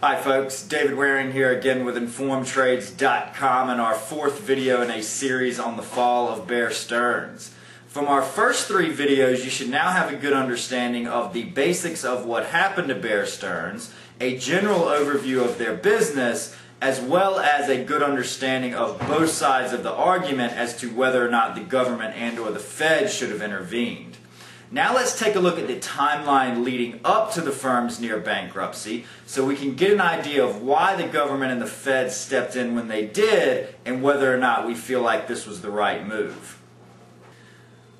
Hi folks, David Waring here again with InformedTrades.com and our fourth video in a series on the fall of Bear Stearns. From our first three videos, you should now have a good understanding of the basics of what happened to Bear Stearns, a general overview of their business, as well as a good understanding of both sides of the argument as to whether or not the government and or the Fed should have intervened. Now let's take a look at the timeline leading up to the firm's near bankruptcy so we can get an idea of why the government and the Fed stepped in when they did and whether or not we feel like this was the right move.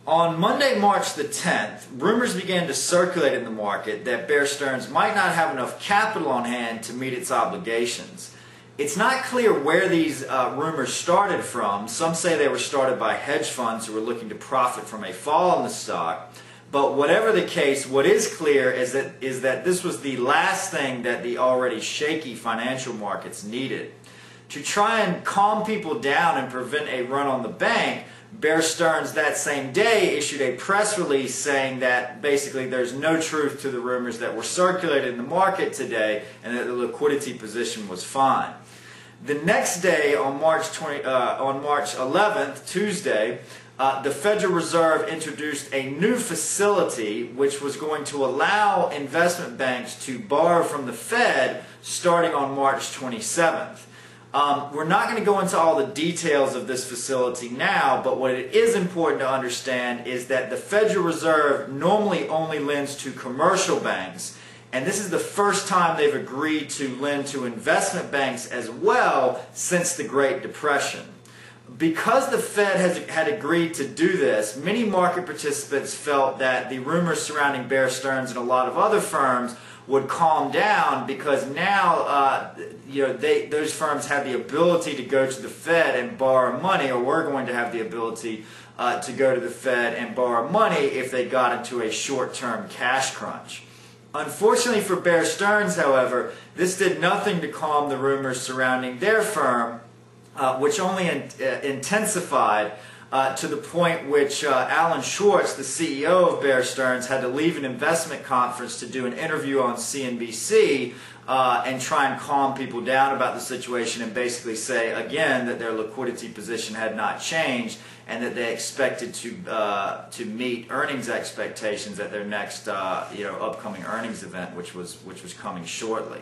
On Monday, March the 10th, rumors began to circulate in the market that Bear Stearns might not have enough capital on hand to meet its obligations. It's not clear where these rumors started from. Some say they were started by hedge funds who were looking to profit from a fall in the stock. But whatever the case, what is clear is that this was the last thing that the already shaky financial markets needed. To try and calm people down and prevent a run on the bank, Bear Stearns that same day issued a press release saying that basically there's no truth to the rumors that were circulated in the market today and that the liquidity position was fine. The next day, on March 11th, Tuesday, the Federal Reserve introduced a new facility which was going to allow investment banks to borrow from the Fed starting on March 27th. We're not going to go into all the details of this facility now, but what it is important to understand is that the Federal Reserve normally only lends to commercial banks, and this is the first time they've agreed to lend to investment banks as well since the Great Depression. Because the Fed had agreed to do this, many market participants felt that the rumors surrounding Bear Stearns and a lot of other firms would calm down because now those firms have the ability to go to the Fed and borrow money, or were going to have the ability to go to the Fed and borrow money if they got into a short-term cash crunch. Unfortunately for Bear Stearns, however, this did nothing to calm the rumors surrounding their firm, which only intensified to the point which Alan Schwartz, the CEO of Bear Stearns, had to leave an investment conference to do an interview on CNBC and try and calm people down about the situation and basically say again that their liquidity position had not changed and that they expected to meet earnings expectations at their next upcoming earnings event, which was coming shortly.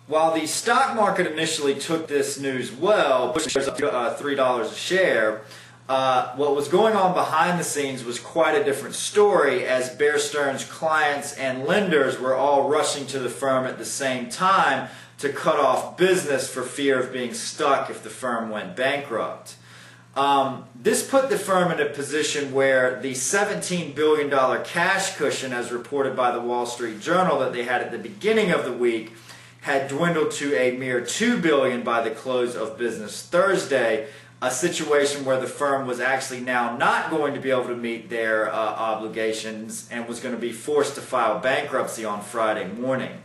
While the stock market initially took this news well, pushing up to $3 a share, what was going on behind the scenes was quite a different story, as Bear Stearns' clients and lenders were all rushing to the firm at the same time to cut off business for fear of being stuck if the firm went bankrupt. This put the firm in a position where the $17 billion cash cushion, as reported by the Wall Street Journal, that they had at the beginning of the week had dwindled to a mere $2 billion by the close of business Thursday, a situation where the firm was actually now not going to be able to meet their obligations and was going to be forced to file bankruptcy on Friday morning.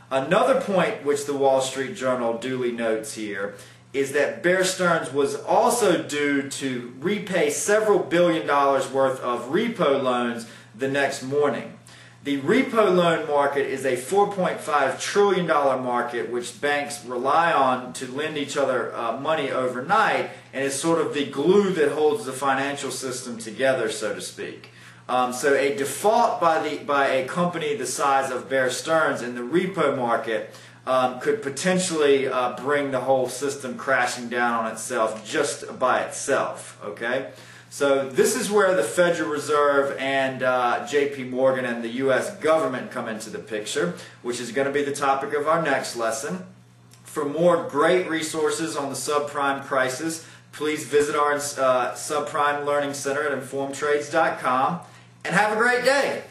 Another point which the Wall Street Journal duly notes here is that Bear Stearns was also due to repay several $billion worth of repo loans the next morning. The repo loan market is a $4.5 trillion market which banks rely on to lend each other money overnight, and is sort of the glue that holds the financial system together, so to speak. So a default by a company the size of Bear Stearns in the repo market could potentially bring the whole system crashing down on itself just by itself. Okay? So this is where the Federal Reserve and JP Morgan and the U.S. government come into the picture, which is going to be the topic of our next lesson. For more great resources on the subprime crisis, please visit our Subprime Learning Center at InformedTrades.com, and have a great day.